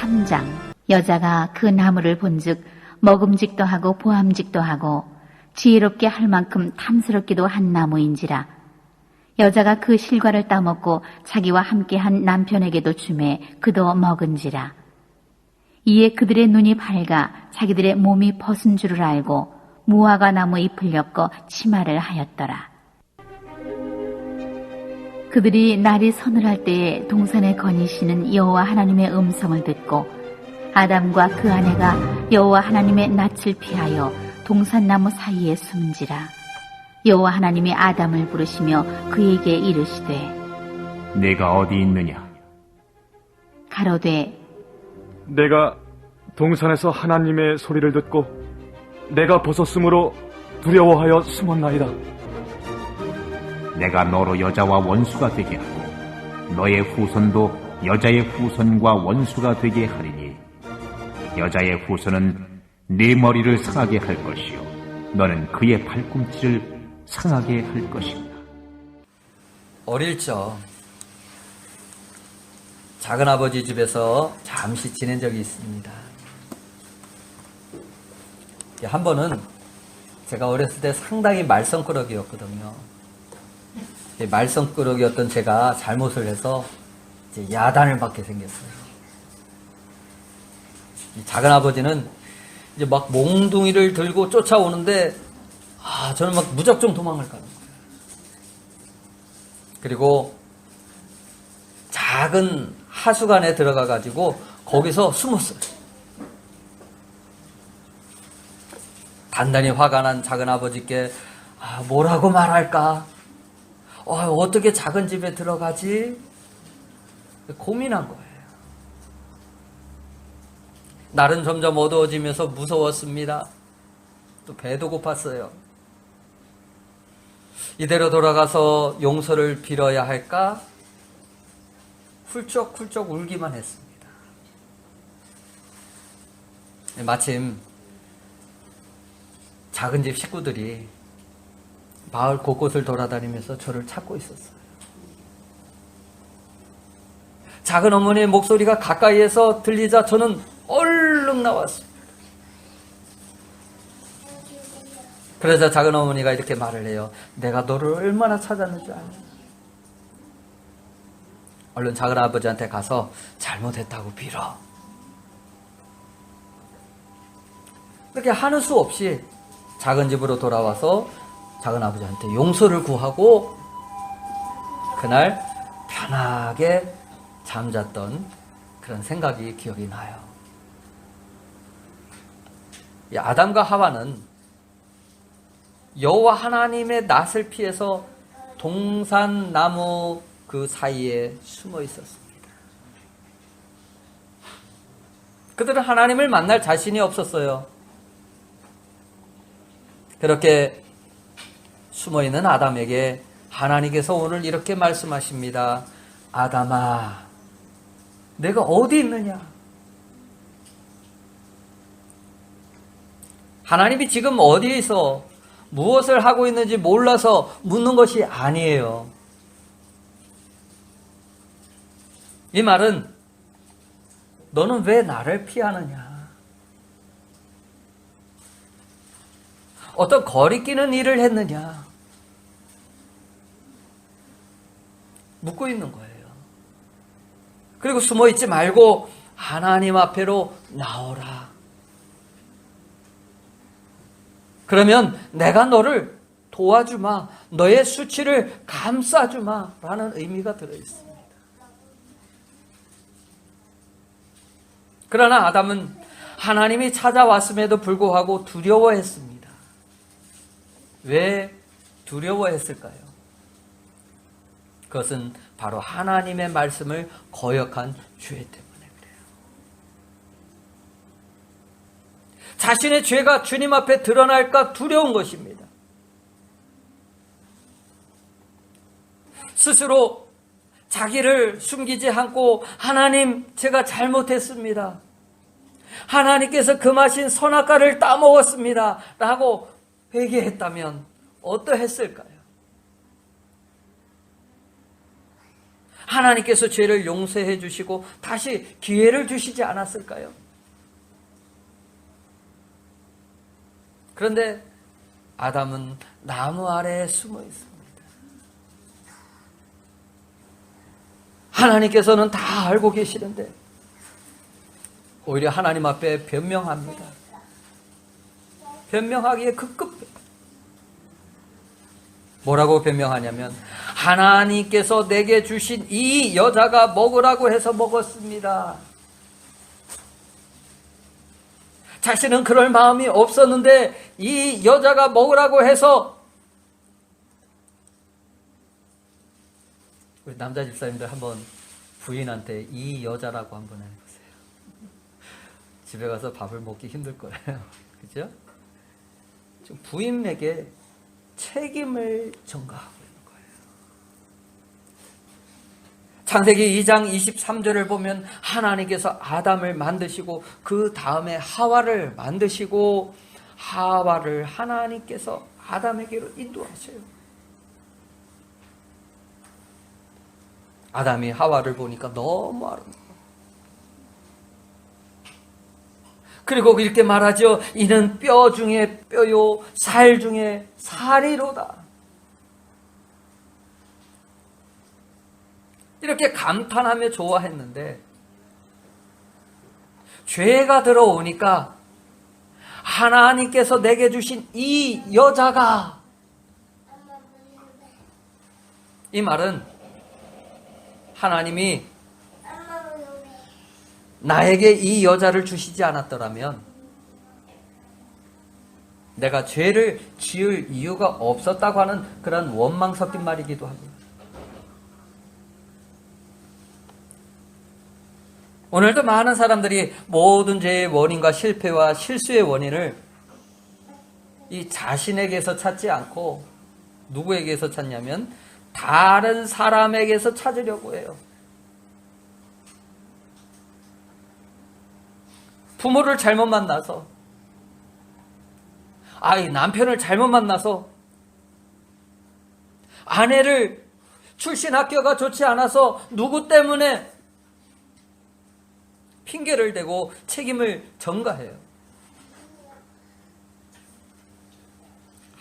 제3장. 여자가 그 나무를 본즉 먹음직도 하고 보암직도 하고 지혜롭게 할 만큼 탐스럽기도 한 나무인지라. 여자가 그 실과를 따먹고 자기와 함께한 남편에게도 주매 그도 먹은지라. 이에 그들의 눈이 밝아 자기들의 몸이 벗은 줄을 알고 무화과 나무 잎을 엮어 치마를 하였더라. 그들이 날이 서늘할 때에 동산에 거니시는 여호와 하나님의 음성을 듣고 아담과 그 아내가 여호와 하나님의 낯을 피하여 동산나무 사이에 숨은지라. 여호와 하나님이 아담을 부르시며 그에게 이르시되 내가 어디 있느냐? 가로되 내가 동산에서 하나님의 소리를 듣고 내가 벗었으므로 두려워하여 숨었나이다. 내가 너로 여자와 원수가 되게 하고 너의 후손도 여자의 후손과 원수가 되게 하리니 여자의 후손은 네 머리를 상하게 할 것이요 너는 그의 발꿈치를 상하게 할 것이다. 어릴 적 작은아버지 집에서 잠시 지낸 적이 있습니다. 한 번은 제가 어렸을 때 상당히 말썽꾸러기였거든요. 말썽꾸러기였던 제가 잘못을 해서 이제 야단을 받게 생겼어요. 작은아버지는 이제 막 몽둥이를 들고 쫓아오는데 저는 막 무작정 도망을 가는 거예요. 그리고 작은 하수관에 들어가 가지고 거기서 숨었어요. 단단히 화가 난 작은아버지께 뭐라고 말할까? 어떻게 작은 집에 들어가지? 고민한 거예요. 날은 점점 어두워지면서 무서웠습니다. 또 배도 고팠어요. 이대로 돌아가서 용서를 빌어야 할까? 훌쩍훌쩍 울기만 했습니다. 마침 작은 집 식구들이 마을 곳곳을 돌아다니면서 저를 찾고 있었어요. 작은 어머니의 목소리가 가까이에서 들리자 저는 얼른 나왔습니다. 그러자 작은 어머니가 이렇게 말을 해요. 내가 너를 얼마나 찾았는지 아냐. 얼른 작은 아버지한테 가서 잘못했다고 빌어. 그렇게 하는 수 없이 작은 집으로 돌아와서 작은 아버지한테 용서를 구하고 그날 편하게 잠잤던 그런 생각이 기억이 나요. 이 아담과 하와는 여호와 하나님의 낯을 피해서 동산나무 그 사이에 숨어 있었습니다. 그들은 하나님을 만날 자신이 없었어요. 그렇게 숨어있는 아담에게 하나님께서 오늘 이렇게 말씀하십니다. 아담아, 내가 어디 있느냐? 하나님이 지금 어디에 있어 무엇을 하고 있는지 몰라서 묻는 것이 아니에요. 이 말은 너는 왜 나를 피하느냐? 어떤 거리끼는 일을 했느냐? 묻고 있는 거예요. 그리고 숨어있지 말고 하나님 앞에로 나오라. 그러면 내가 너를 도와주마, 너의 수치를 감싸주마 라는 의미가 들어있습니다. 그러나 아담은 하나님이 찾아왔음에도 불구하고 두려워했습니다. 왜 두려워했을까요? 그것은 바로 하나님의 말씀을 거역한 죄 때문에 그래요. 자신의 죄가 주님 앞에 드러날까 두려운 것입니다. 스스로 자기를 숨기지 않고 하나님, 제가 잘못했습니다. 하나님께서 금하신 선악과를 따먹었습니다. 라고 회개했다면 어떠했을까요? 하나님께서 죄를 용서해 주시고 다시 기회를 주시지 않았을까요? 그런데 아담은 나무 아래에 숨어 있습니다. 하나님께서는 다 알고 계시는데 오히려 하나님 앞에 변명합니다. 변명하기에 급급해. 뭐라고 변명하냐면 하나님께서 내게 주신 이 여자가 먹으라고 해서 먹었습니다. 자신은 그럴 마음이 없었는데 이 여자가 먹으라고 해서. 우리 남자 집사님들 한번 부인한테 이 여자라고 한번 해보세요. 집에 가서 밥을 먹기 힘들 거예요. 그죠? 지금 부인에게 책임을 전가하고 있는 거예요. 창세기 2장 23절을 보면 하나님께서 아담을 만드시고 그 다음에 하와를 만드시고 하와를 하나님께서 아담에게로 인도하셔요. 아담이 하와를 보니까 너무 아름다워. 그리고 이렇게 말하죠. 이는 뼈 중에 뼈요 살 중에 살이로다. 이렇게 감탄하며 좋아했는데 죄가 들어오니까 하나님께서 내게 주신 이 여자가, 이 말은 하나님이 나에게 이 여자를 주시지 않았더라면 내가 죄를 지을 이유가 없었다고 하는 그런 원망 섞인 말이기도 합니다. 오늘도 많은 사람들이 모든 죄의 원인과 실패와 실수의 원인을 이 자신에게서 찾지 않고 누구에게서 찾냐면 다른 사람에게서 찾으려고 해요. 부모를 잘못 만나서, 남편을 잘못 만나서, 아내를 출신 학교가 좋지 않아서 누구 때문에 핑계를 대고 책임을 전가해요.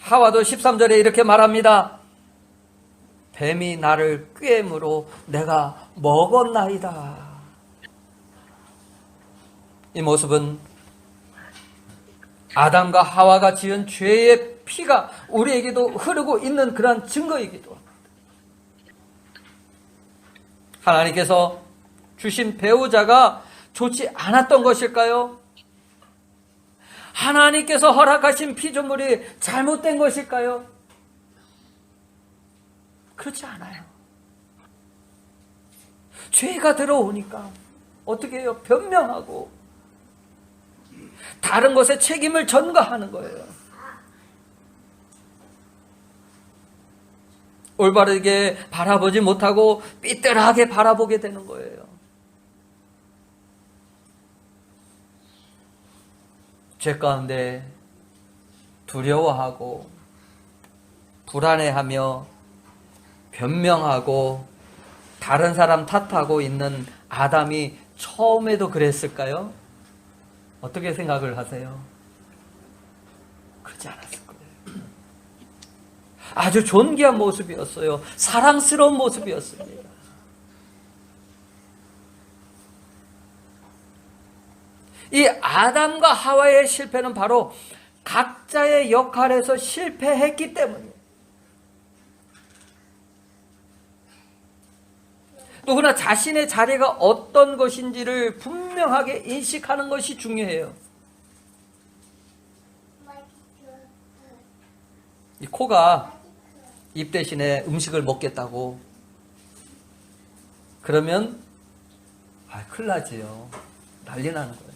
하와도 13절에 이렇게 말합니다. 뱀이 나를 꾀므로 내가 먹었나이다. 이 모습은 아담과 하와가 지은 죄의 피가 우리에게도 흐르고 있는 그러한 증거이기도 합니다. 하나님께서 주신 배우자가 좋지 않았던 것일까요? 하나님께서 허락하신 피조물이 잘못된 것일까요? 그렇지 않아요. 죄가 들어오니까 어떻게 해요? 변명하고 다른 것에 책임을 전가하는 거예요. 올바르게 바라보지 못하고 삐뚤하게 바라보게 되는 거예요. 죄 가운데 두려워하고 불안해하며 변명하고 다른 사람 탓하고 있는 아담이 처음에도 그랬을까요? 어떻게 생각을 하세요? 그렇지 않았을 거예요. 아주 존귀한 모습이었어요. 사랑스러운 모습이었습니다. 이 아담과 하와의 실패는 바로 각자의 역할에서 실패했기 때문이에요. 누구나 자신의 자리가 어떤 것인지를 분명하게 인식하는 것이 중요해요. 이 코가 입 대신에 음식을 먹겠다고 그러면 큰일 나지요. 난리 나는 거예요.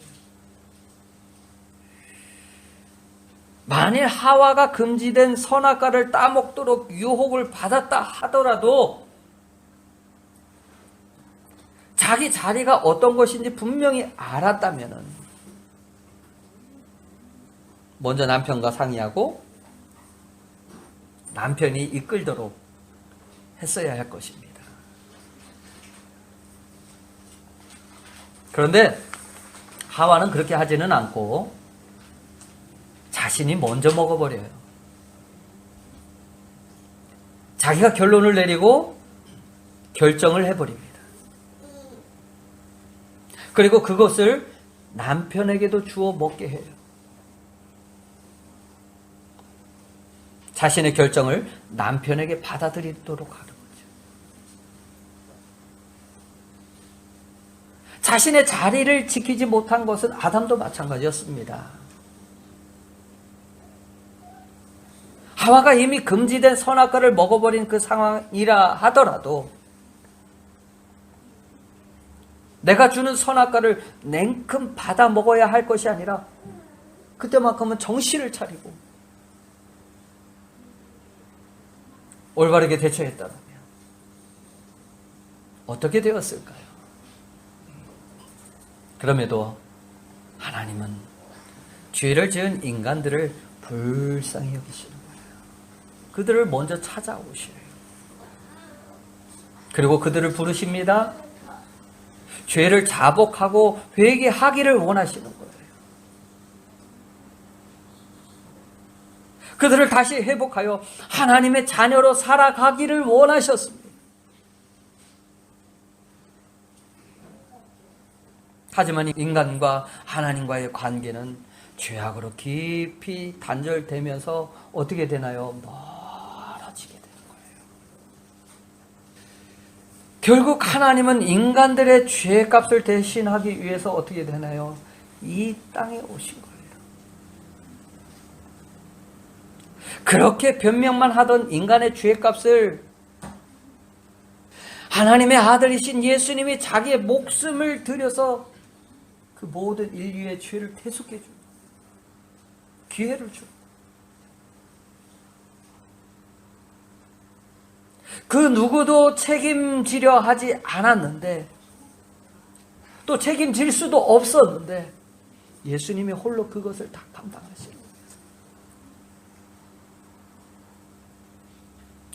만일 하와가 금지된 선악과를 따먹도록 유혹을 받았다 하더라도 자기 자리가 어떤 것인지 분명히 알았다면은 먼저 남편과 상의하고 남편이 이끌도록 했어야 할 것입니다. 그런데 하와는 그렇게 하지는 않고 자신이 먼저 먹어버려요. 자기가 결론을 내리고 결정을 해버립니다. 그리고 그것을 남편에게도 주어 먹게 해요. 자신의 결정을 남편에게 받아들이도록 하는 거죠. 자신의 자리를 지키지 못한 것은 아담도 마찬가지였습니다. 하와가 이미 금지된 선악과를 먹어버린 그 상황이라 하더라도 내가 주는 선악과를 냉큼 받아 먹어야 할 것이 아니라 그때만큼은 정신을 차리고 올바르게 대처했다면 어떻게 되었을까요? 그럼에도 하나님은 죄를 지은 인간들을 불쌍히 여기시는 거예요. 그들을 먼저 찾아오셔요. 그리고 그들을 부르십니다. 죄를 자복하고 회개하기를 원하시는 거예요. 그들을 다시 회복하여 하나님의 자녀로 살아가기를 원하셨습니다. 하지만 인간과 하나님과의 관계는 죄악으로 깊이 단절되면서 어떻게 되나요? 멀어지게 되는 거예요. 결국 하나님은 인간들의 죄값을 대신하기 위해서 어떻게 되나요? 이 땅에 오신 거예요. 그렇게 변명만 하던 인간의 죄값을 하나님의 아들이신 예수님이 자기의 목숨을 들여서 그 모든 인류의 죄를 대속해 줍니다. 기회를 줍니다. 그 누구도 책임지려 하지 않았는데 또 책임질 수도 없었는데 예수님이 홀로 그것을 다 감당하시는 거예요.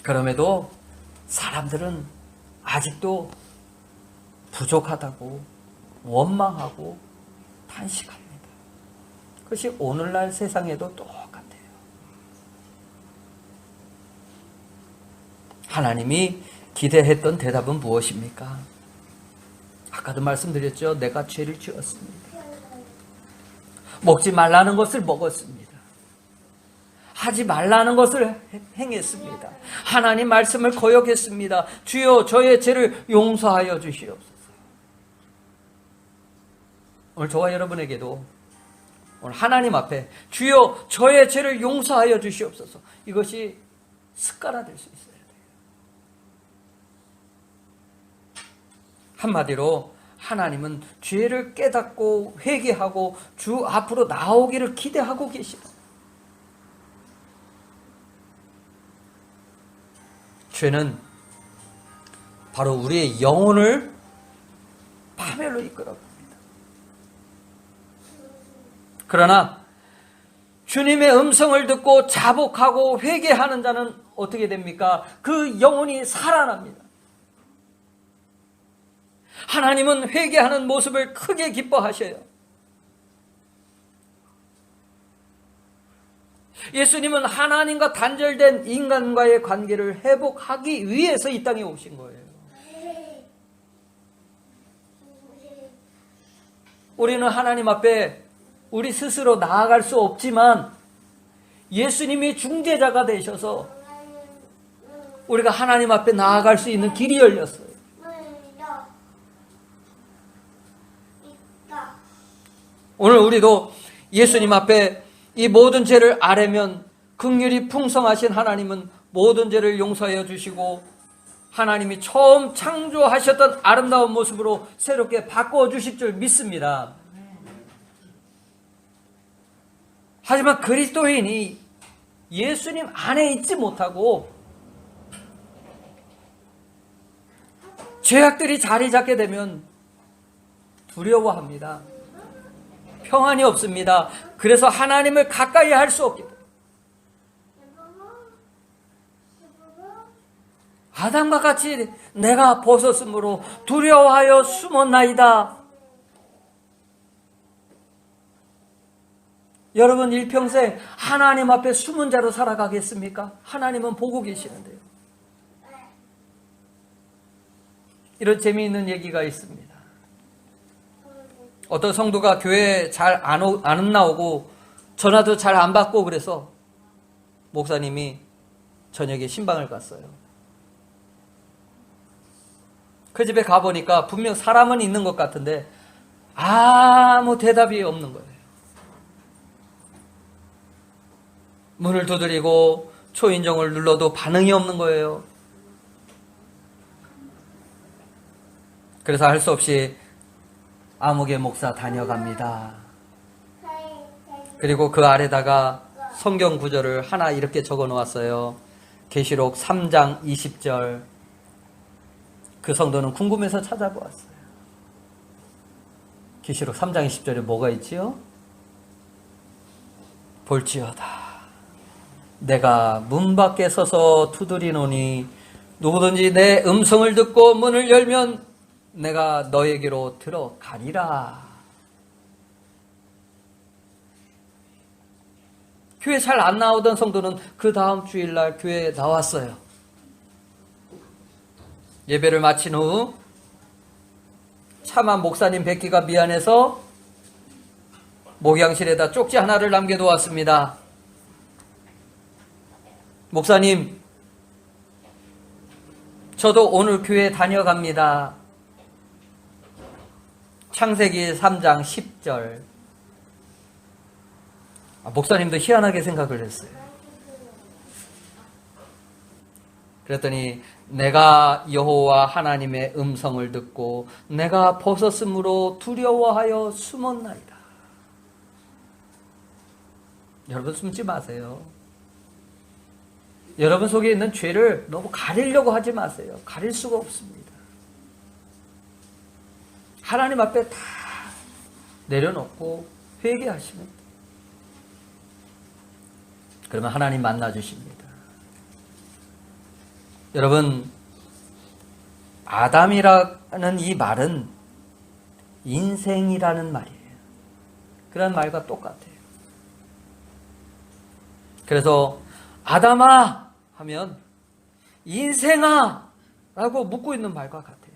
그럼에도 사람들은 아직도 부족하다고 원망하고 탄식합니다. 그것이 오늘날 세상에도 똑같아요. 하나님이 기대했던 대답은 무엇입니까? 아까도 말씀드렸죠. 내가 죄를 지었습니다. 먹지 말라는 것을 먹었습니다. 하지 말라는 것을 행했습니다. 하나님 말씀을 거역했습니다. 주여 저의 죄를 용서하여 주시옵소서. 오늘 저와 여러분에게도 오늘 하나님 앞에 주여 저의 죄를 용서하여 주시옵소서. 이것이 습관화될 수 있어야 돼요. 한마디로 하나님은 죄를 깨닫고 회개하고 주 앞으로 나오기를 기대하고 계십니다. 죄는 바로 우리의 영혼을 파멸로 이끌어갑니다. 그러나 주님의 음성을 듣고 자복하고 회개하는 자는 어떻게 됩니까? 그 영혼이 살아납니다. 하나님은 회개하는 모습을 크게 기뻐하셔요. 예수님은 하나님과 단절된 인간과의 관계를 회복하기 위해서 이 땅에 오신 거예요. 우리는 하나님 앞에 우리 스스로 나아갈 수 없지만 예수님이 중재자가 되셔서 우리가 하나님 앞에 나아갈 수 있는 길이 열렸어요. 오늘 우리도 예수님 앞에 이 모든 죄를 아뢰면 긍휼이 풍성하신 하나님은 모든 죄를 용서하여 주시고 하나님이 처음 창조하셨던 아름다운 모습으로 새롭게 바꿔 주실 줄 믿습니다. 하지만 그리스도인이 예수님 안에 있지 못하고 죄악들이 자리 잡게 되면 두려워합니다. 평안이 없습니다. 그래서 하나님을 가까이 할 수 없게 됩니다. 아담과 같이 내가 벗었으므로 두려워하여 숨었나이다. 여러분 일평생 하나님 앞에 숨은 자로 살아가겠습니까? 하나님은 보고 계시는데요. 이런 재미있는 얘기가 있습니다. 어떤 성도가 교회에 잘 안 나오고 전화도 잘 안 받고 그래서 목사님이 저녁에 신방을 갔어요. 그 집에 가보니까 분명 사람은 있는 것 같은데 아무 대답이 없는 거예요. 문을 두드리고 초인종을 눌러도 반응이 없는 거예요. 그래서 할 수 없이 아무개 목사 다녀갑니다. 그리고 그 아래다가 성경 구절을 하나 이렇게 적어 놓았어요. 계시록 3장 20절. 그 성도는 궁금해서 찾아보았어요. 계시록 3장 20절에 뭐가 있지요? 볼지어다. 내가 문 밖에 서서 두드리노니 누구든지 내 음성을 듣고 문을 열면 내가 너에게로 들어가리라. 교회 잘 안 나오던 성도는 그 다음 주일날 교회에 나왔어요. 예배를 마친 후 차마 목사님 뵙기가 미안해서 목양실에다 쪽지 하나를 남겨두었습니다. 목사님, 저도 오늘 교회 다녀갑니다. 창세기 3장 10절. 목사님도 희한하게 생각을 했어요. 그랬더니 내가 여호와 하나님의 음성을 듣고 내가 벗었으므로 두려워하여 숨었나이다. 여러분 숨지 마세요. 여러분 속에 있는 죄를 너무 가리려고 하지 마세요. 가릴 수가 없습니다. 하나님 앞에 다 내려놓고 회개하시면 돼요. 그러면 하나님 만나주십니다. 여러분, 아담이라는 이 말은 인생이라는 말이에요. 그런 말과 똑같아요. 그래서 아담아 하면 인생아 라고 묻고 있는 말과 같아요.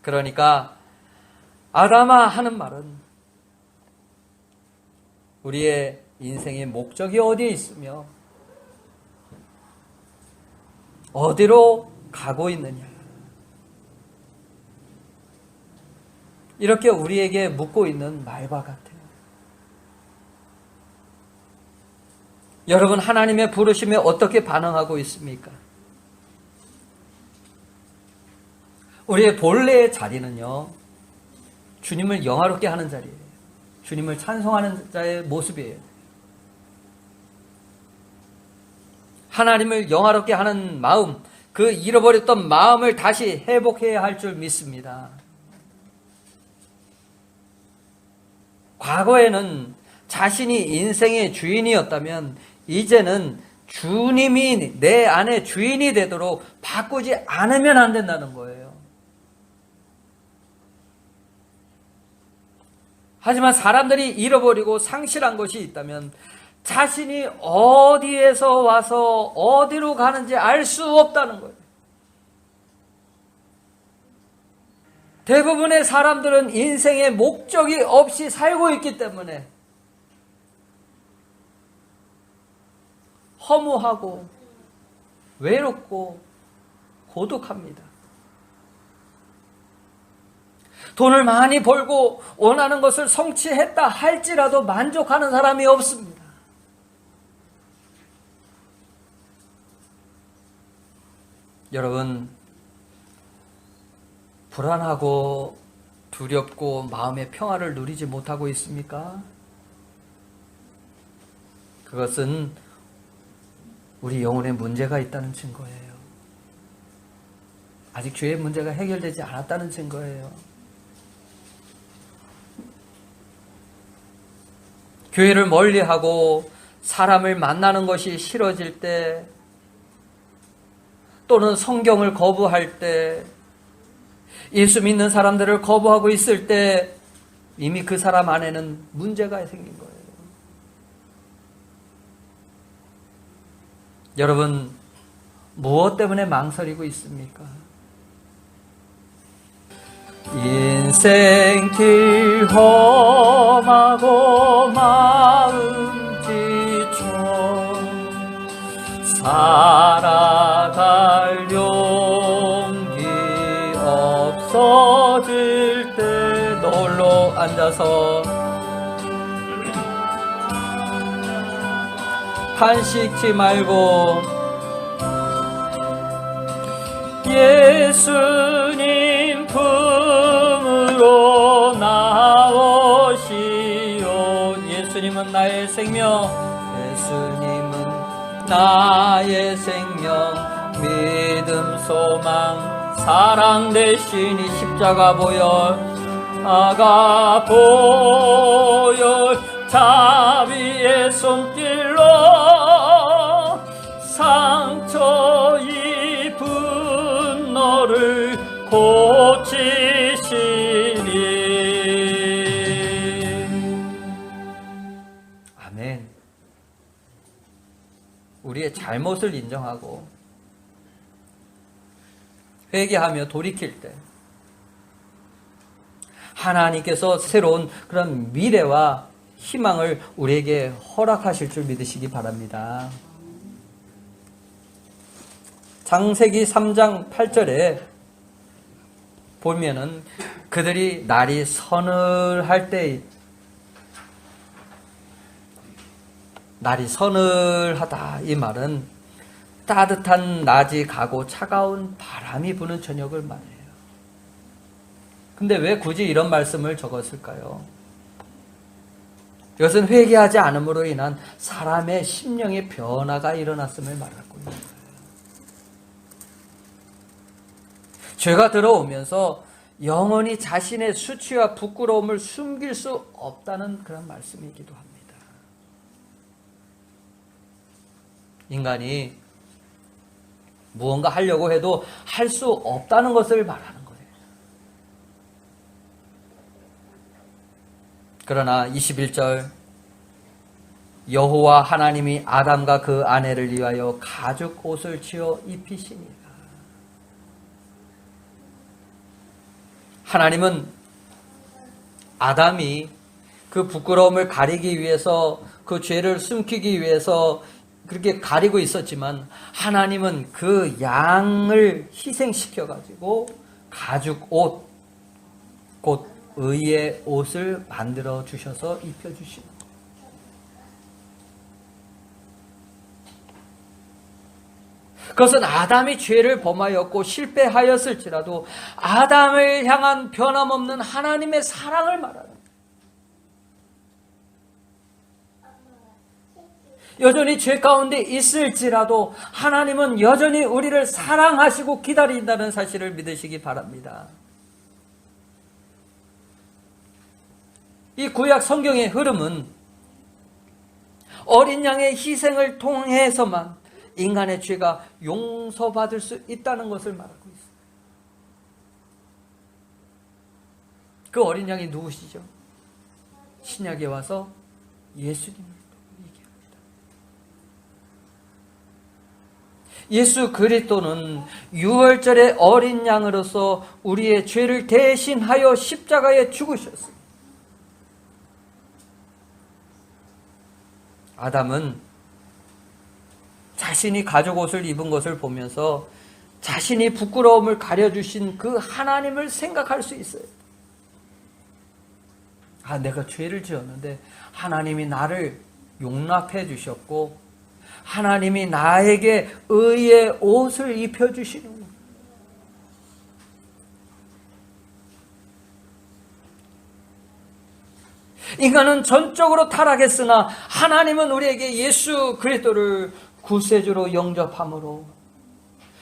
그러니까 아담아 하는 말은 우리의 인생의 목적이 어디에 있으며 어디로 가고 있느냐, 이렇게 우리에게 묻고 있는 말과 같아요. 여러분, 하나님의 부르심에 어떻게 반응하고 있습니까? 우리의 본래의 자리는요, 주님을 영화롭게 하는 자리예요. 주님을 찬송하는 자의 모습이에요. 하나님을 영화롭게 하는 마음, 그 잃어버렸던 마음을 다시 회복해야 할 줄 믿습니다. 과거에는 자신이 인생의 주인이었다면 이제는 주님이 내 안에 주인이 되도록 바꾸지 않으면 안 된다는 거예요. 하지만 사람들이 잃어버리고 상실한 것이 있다면 자신이 어디에서 와서 어디로 가는지 알 수 없다는 거예요. 대부분의 사람들은 인생의 목적이 없이 살고 있기 때문에 허무하고 외롭고 고독합니다. 돈을 많이 벌고 원하는 것을 성취했다 할지라도 만족하는 사람이 없습니다. 여러분, 불안하고 두렵고 마음의 평화를 누리지 못하고 있습니까? 그것은 우리 영혼에 문제가 있다는 증거예요. 아직 죄의 문제가 해결되지 않았다는 증거예요. 교회를 멀리하고 사람을 만나는 것이 싫어질 때, 또는 성경을 거부할 때, 예수 믿는 사람들을 거부하고 있을 때 이미 그 사람 안에는 문제가 생긴 거예요. 여러분, 무엇 때문에 망설이고 있습니까? 인생길 험하고 마음 지쳐 살아갈 용기 없어질 때 홀로 앉아서 탄식지 말고 예수님 품으로 나오시오. 예수님은 나의 생명, 예수님은 나의 생명, 믿음, 소망, 사랑 되시니 십자가 보혈, 아가 보혈, 자비의 손길로 상처 입은 너를 고치시니. 아멘. 우리의 잘못을 인정하고 회개하며 돌이킬 때 하나님께서 새로운 그런 미래와 희망을 우리에게 허락하실 줄 믿으시기 바랍니다. 창세기 3장 8절에 보면은 그들이 날이 서늘할 때, 날이 서늘하다 이 말은 따뜻한 낮이 가고 차가운 바람이 부는 저녁을 말해요. 근데 왜 굳이 이런 말씀을 적었을까요? 이것은 회개하지 않음으로 인한 사람의 심령의 변화가 일어났음을 말하고 있는 거예요. 죄가 들어오면서 영원히 자신의 수치와 부끄러움을 숨길 수 없다는 그런 말씀이기도 합니다. 인간이 무언가 하려고 해도 할 수 없다는 것을 말하는 거예요. 그러나 21절 여호와 하나님이 아담과 그 아내를 위하여 가죽 옷을 지어 입히시니라. 하나님은 아담이 그 부끄러움을 가리기 위해서, 그 죄를 숨기기 위해서 그렇게 가리고 있었지만 하나님은 그 양을 희생시켜가지고 가죽 옷, 곧 의의 옷을 만들어 주셔서 입혀주시는 거예요. 그것은 아담이 죄를 범하였고 실패하였을지라도 아담을 향한 변함없는 하나님의 사랑을 말하는 거예요. 여전히 죄 가운데 있을지라도 하나님은 여전히 우리를 사랑하시고 기다린다는 사실을 믿으시기 바랍니다. 이 구약 성경의 흐름은 어린 양의 희생을 통해서만 인간의 죄가 용서받을 수 있다는 것을 말하고 있습니다. 그 어린 양이 누구시죠? 신약에 와서 예수님을 얘기합니다. 예수 그리스도는 유월절의 어린 양으로서 우리의 죄를 대신하여 십자가에 죽으셨습니다. 아담은 자신이 가죽 옷을 입은 것을 보면서 자신이 부끄러움을 가려주신 그 하나님을 생각할 수 있어요. 아, 내가 죄를 지었는데 하나님이 나를 용납해 주셨고 하나님이 나에게 의의 옷을 입혀주시는구나. 인간은 전적으로 타락했으나 하나님은 우리에게 예수 그리스도를 구세주로 영접함으로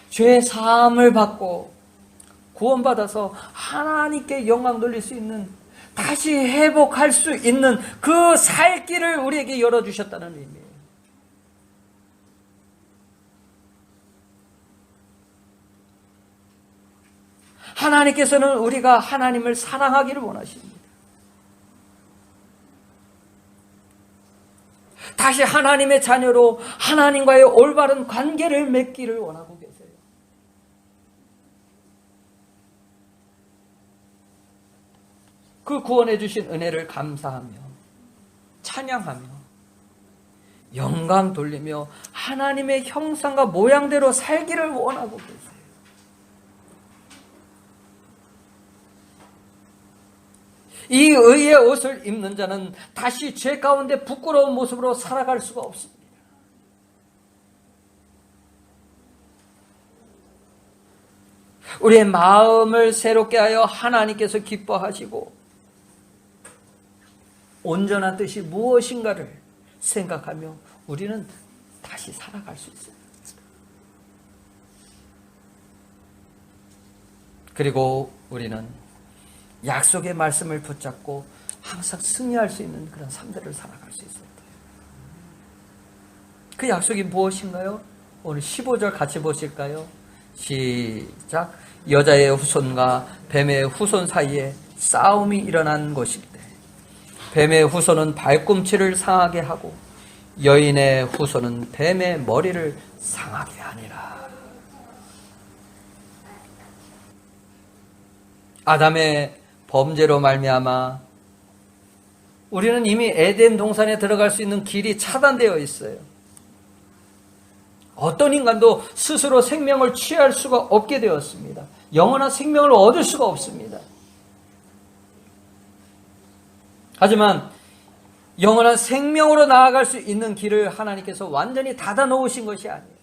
죄 사함을 받고 구원받아서 하나님께 영광 돌릴 수 있는, 다시 회복할 수 있는 그 살 길을 우리에게 열어주셨다는 의미예요. 하나님께서는 우리가 하나님을 사랑하기를 원하십니다. 다시 하나님의 자녀로 하나님과의 올바른 관계를 맺기를 원하고 계세요. 그 구원해 주신 은혜를 감사하며 찬양하며 영광 돌리며 하나님의 형상과 모양대로 살기를 원하고 계세요. 이 의의 옷을 입는 자는 다시 죄 가운데 부끄러운 모습으로 살아갈 수가 없습니다. 우리의 마음을 새롭게 하여 하나님께서 기뻐하시고 온전한 뜻이 무엇인가를 생각하며 우리는 다시 살아갈 수 있어요. 그리고 우리는 약속의 말씀을 붙잡고 항상 승리할 수 있는 그런 삶들을 살아갈 수 있어요. 그 약속이 무엇인가요? 오늘 15절 같이 보실까요? 시작. 여자의 후손과 뱀의 후손 사이에 싸움이 일어난 것인데 뱀의 후손은 발꿈치를 상하게 하고 여인의 후손은 뱀의 머리를 상하게 하니라. 아담의 범죄로 말미암아 우리는 이미 에덴 동산에 들어갈 수 있는 길이 차단되어 있어요. 어떤 인간도 스스로 생명을 취할 수가 없게 되었습니다. 영원한 생명을 얻을 수가 없습니다. 하지만 영원한 생명으로 나아갈 수 있는 길을 하나님께서 완전히 닫아 놓으신 것이 아니에요.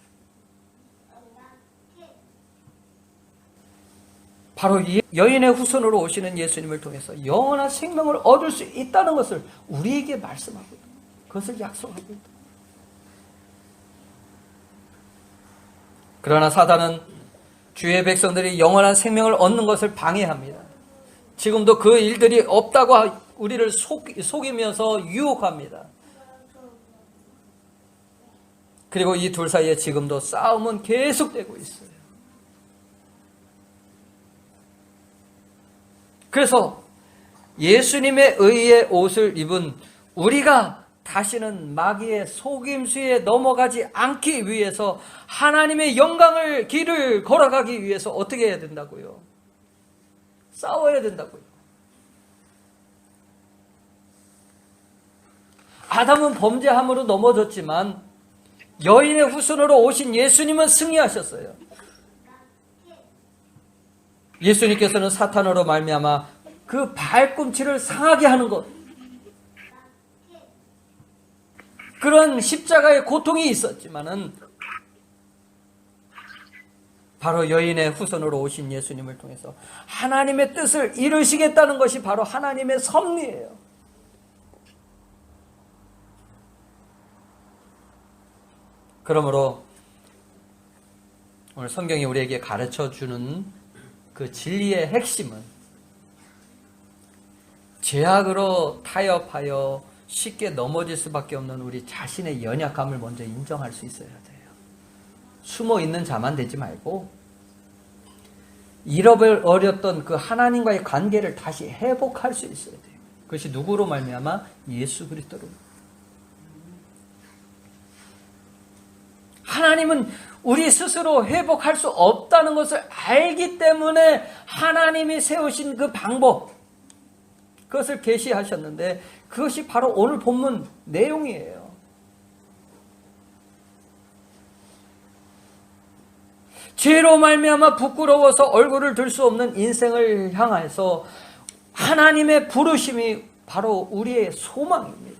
바로 이 여인의 후손으로 오시는 예수님을 통해서 영원한 생명을 얻을 수 있다는 것을 우리에게 말씀하고 있다. 그것을 약속하고 있다. 그러나 사단은 주의 백성들이 영원한 생명을 얻는 것을 방해합니다. 지금도 그 일들이 없다고 우리를 속이면서 유혹합니다. 그리고 이 둘 사이에 지금도 싸움은 계속되고 있어요. 그래서 예수님의 의의 옷을 입은 우리가 다시는 마귀의 속임수에 넘어가지 않기 위해서 하나님의 영광을 길을 걸어가기 위해서 어떻게 해야 된다고요? 싸워야 된다고요. 아담은 범죄함으로 넘어졌지만 여인의 후손으로 오신 예수님은 승리하셨어요. 예수님께서는 사탄으로 말미암아 그 발꿈치를 상하게 하는 것, 그런 십자가의 고통이 있었지만은 바로 여인의 후손으로 오신 예수님을 통해서 하나님의 뜻을 이루시겠다는 것이 바로 하나님의 섭리예요. 그러므로 오늘 성경이 우리에게 가르쳐주는 그 진리의 핵심은 죄악으로 타협하여 쉽게 넘어질 수밖에 없는 우리 자신의 연약함을 먼저 인정할 수 있어야 돼요. 숨어 있는 자만 되지 말고 잃어버렸던 그 하나님과의 관계를 다시 회복할 수 있어야 돼요. 그것이 누구로 말미암아? 예수 그리스도로. 하나님은 우리 스스로 회복할 수 없다는 것을 알기 때문에 하나님이 세우신 그 방법, 그것을 계시하셨는데 그것이 바로 오늘 본문 내용이에요. 죄로 말미암아 부끄러워서 얼굴을 들 수 없는 인생을 향해서 하나님의 부르심이 바로 우리의 소망입니다.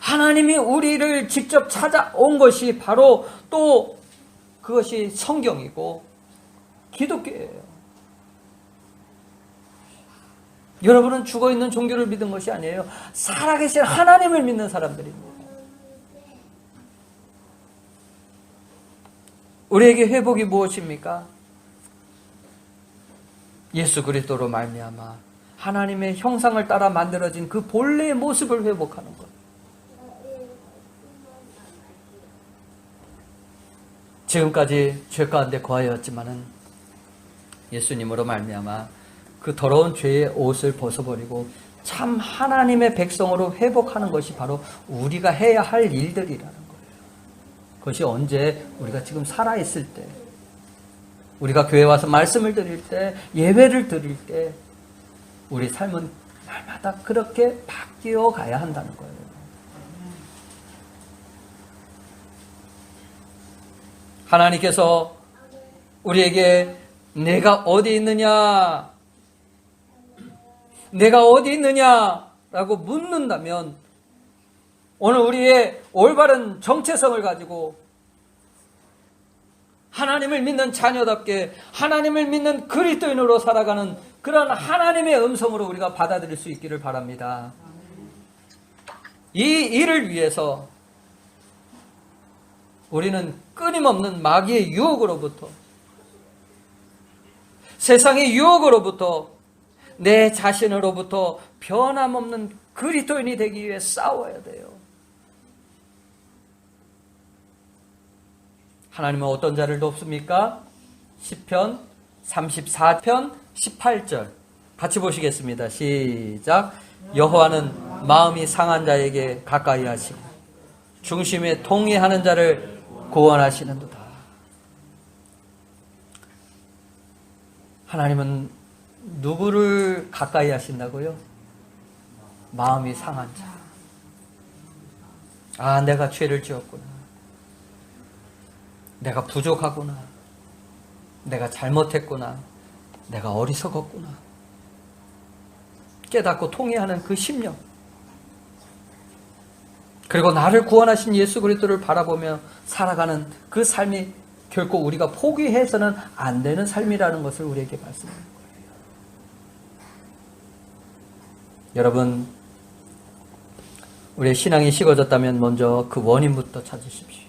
하나님이 우리를 직접 찾아온 것이 바로 또 그것이 성경이고 기독교예요. 여러분은 죽어있는 종교를 믿은 것이 아니에요. 살아계신 하나님을 믿는 사람들입니다. 우리에게 회복이 무엇입니까? 예수 그리스도로 말미암아 하나님의 형상을 따라 만들어진 그 본래의 모습을 회복하는 것. 지금까지 죄 가운데 거하였지만은 예수님으로 말미암아 그 더러운 죄의 옷을 벗어버리고 참 하나님의 백성으로 회복하는 것이 바로 우리가 해야 할 일들이라는 거예요. 그것이 언제? 우리가 지금 살아있을 때, 우리가 교회 와서 말씀을 드릴 때, 예배를 드릴 때, 우리 삶은 날마다 그렇게 바뀌어 가야 한다는 거예요. 하나님께서 우리에게 내가 어디 있느냐, 내가 어디 있느냐라고 묻는다면 오늘 우리의 올바른 정체성을 가지고 하나님을 믿는 자녀답게 하나님을 믿는 그리스도인으로 살아가는 그런 하나님의 음성으로 우리가 받아들일 수 있기를 바랍니다. 이 일을 위해서 우리는 끊임없는 마귀의 유혹으로부터, 세상의 유혹으로부터, 내 자신으로부터 변함없는 그리스도인이 되기 위해 싸워야 돼요. 하나님은 어떤 자를 돕습니까? 시편 34편 18절 같이 보시겠습니다. 시작. 여호와는 마음이 상한 자에게 가까이 하시고 중심에 통회하는 자를 구원하시는도다. 하나님은 누구를 가까이 하신다고요? 마음이 상한 자. 아, 내가 죄를 지었구나. 내가 부족하구나. 내가 잘못했구나. 내가 어리석었구나. 깨닫고 통회하는 그 심령. 그리고 나를 구원하신 예수 그리스도를 바라보며 살아가는 그 삶이 결코 우리가 포기해서는 안 되는 삶이라는 것을 우리에게 말씀하는 거예요. 여러분, 우리의 신앙이 식어졌다면 먼저 그 원인부터 찾으십시오.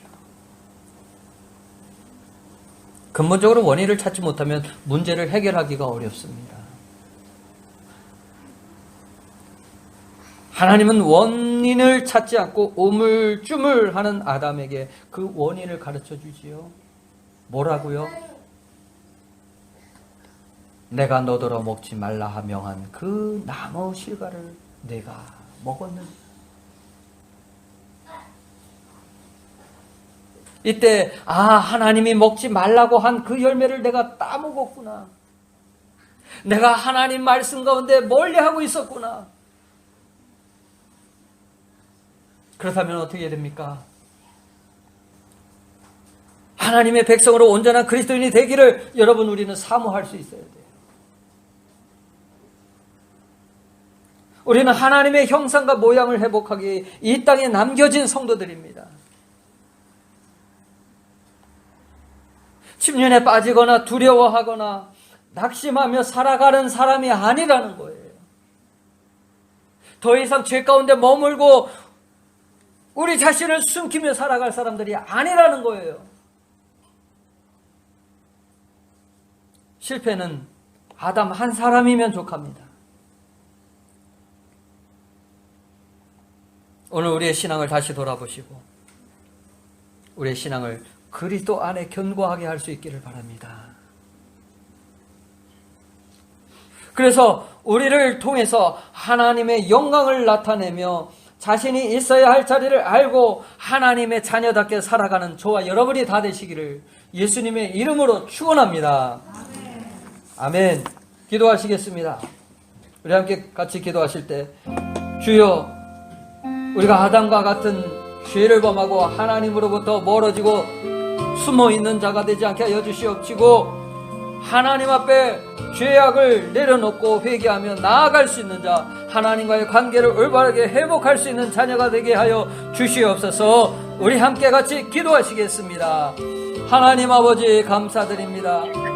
근본적으로 원인을 찾지 못하면 문제를 해결하기가 어렵습니다. 하나님은 원인을 찾지 않고 우물쭈물하는 아담에게 그 원인을 가르쳐 주지요. 뭐라고요? 내가 너더러 먹지 말라 명한 그 나무 실과를 내가 먹었느냐. 이때 하나님이 먹지 말라고 한 그 열매를 내가 따먹었구나. 내가 하나님 말씀 가운데 멀리하고 있었구나. 그렇다면 어떻게 됩니까? 하나님의 백성으로 온전한 그리스도인이 되기를 여러분 우리는 사모할 수 있어야 돼요. 우리는 하나님의 형상과 모양을 회복하기 이 땅에 남겨진 성도들입니다. 침륜에 빠지거나 두려워하거나 낙심하며 살아가는 사람이 아니라는 거예요. 더 이상 죄 가운데 머물고 우리 자신을 숨기며 살아갈 사람들이 아니라는 거예요. 실패는 아담 한 사람이면 족합니다. 오늘 우리의 신앙을 다시 돌아보시고 우리의 신앙을 그리스도 안에 견고하게 할 수 있기를 바랍니다. 그래서 우리를 통해서 하나님의 영광을 나타내며 자신이 있어야 할 자리를 알고 하나님의 자녀답게 살아가는 저와 여러분이 다 되시기를 예수님의 이름으로 축원합니다. 아멘. 기도하시겠습니다. 우리 함께 같이 기도하실 때 주여, 우리가 아담과 같은 죄를 범하고 하나님으로부터 멀어지고 숨어있는 자가 되지 않게 하여 주시옵시고 하나님 앞에 죄악을 내려놓고 회개하며 나아갈 수 있는 자, 하나님과의 관계를 올바르게 회복할 수 있는 자녀가 되게 하여 주시옵소서. 우리 함께 같이 기도하시겠습니다. 하나님 아버지 감사드립니다.